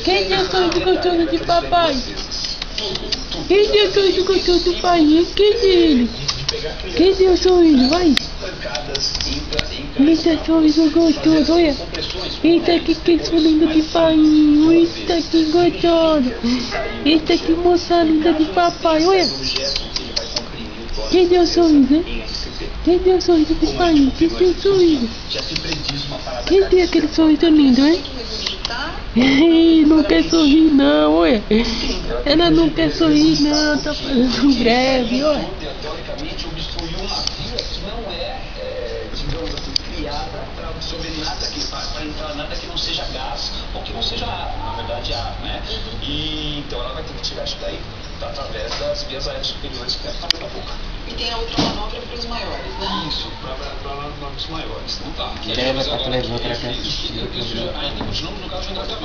Quem é o sorriso gostoso de papai? Quem é o sorriso gostoso do pai? Quem é ele? Quem é o sorriso? Vai! Eita, sorriso gostoso, olha! Eita, que lindo de pai! Eita, que gostoso! Eita, que moça linda de papai, olha! Quem deu o sorriso, hein? Quem deu o sorriso de pai? Quem deu o sorriso? Quem deu aquele sorriso lindo, hein? Não quer sorrir não, ué. Ela não quer sorrir não, tá fazendo greve, ué. Teoricamente obstruiu uma via que não é, digamos assim, criada para absorver nada para entrar nada que não seja gás ou que não seja ar, na verdade ar, né? E então ela vai ter que tirar isso daí através das vias aéreas superiores que é fazer da boca. E tem a outra manobra para os maiores, né? Isso, para os maiores, né? Tá. Leva para televisão para cá. Ainda continuamos no caso de engraçamento.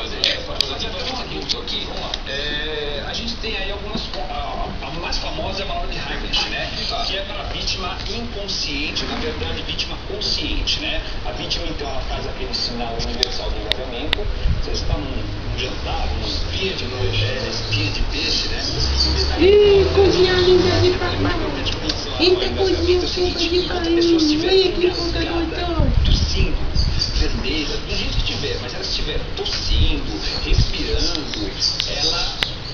Aqui, vamos lá. A gente tem aí algumas. A mais famosa é a manobra de Heimlich, né? Que é para a vítima inconsciente, na verdade, vítima consciente, né? A vítima, então, ela faz aquele sinal universal de engajamento. Você está num jantar, numa espinha de peixe, né? Ih, cozinha linda de papai! Eita, cozinha fofa de pai! Olha que fofa gostosa! Tossindo, vermelha, do jeito que tiver, mas ela estiver tossindo, respirando,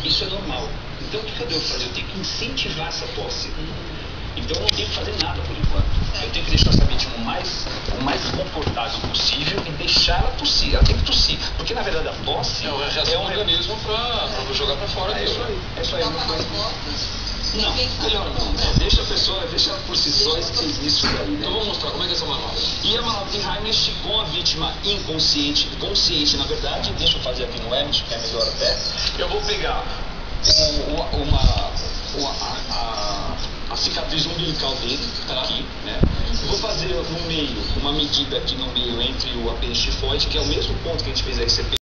isso é normal. Então o que eu devo fazer? Eu tenho que incentivar essa tosse. Então eu não tenho que fazer nada por enquanto. Eu tenho que deixar essa vítima o mais confortável possível e deixar ela tossir. Ela tem que tossir. Porque na verdade a tosse é um organismo para jogar para fora. É isso aí. É isso aí. Dá uma resposta. Não, melhor não, né? Deixa a pessoa, deixa ela por si só isso daí, né? Então vamos mostrar como é que é essa manobra. E a manobra de Heimlich com a vítima inconsciente, consciente na verdade, deixa eu fazer aqui no Heimlich, que é melhor até. Eu vou pegar a cicatriz umbilical dele, tá aqui, né? Vou fazer no meio, uma medida aqui no meio entre o apêndice tifoide, que é o mesmo ponto que a gente fez a ICP.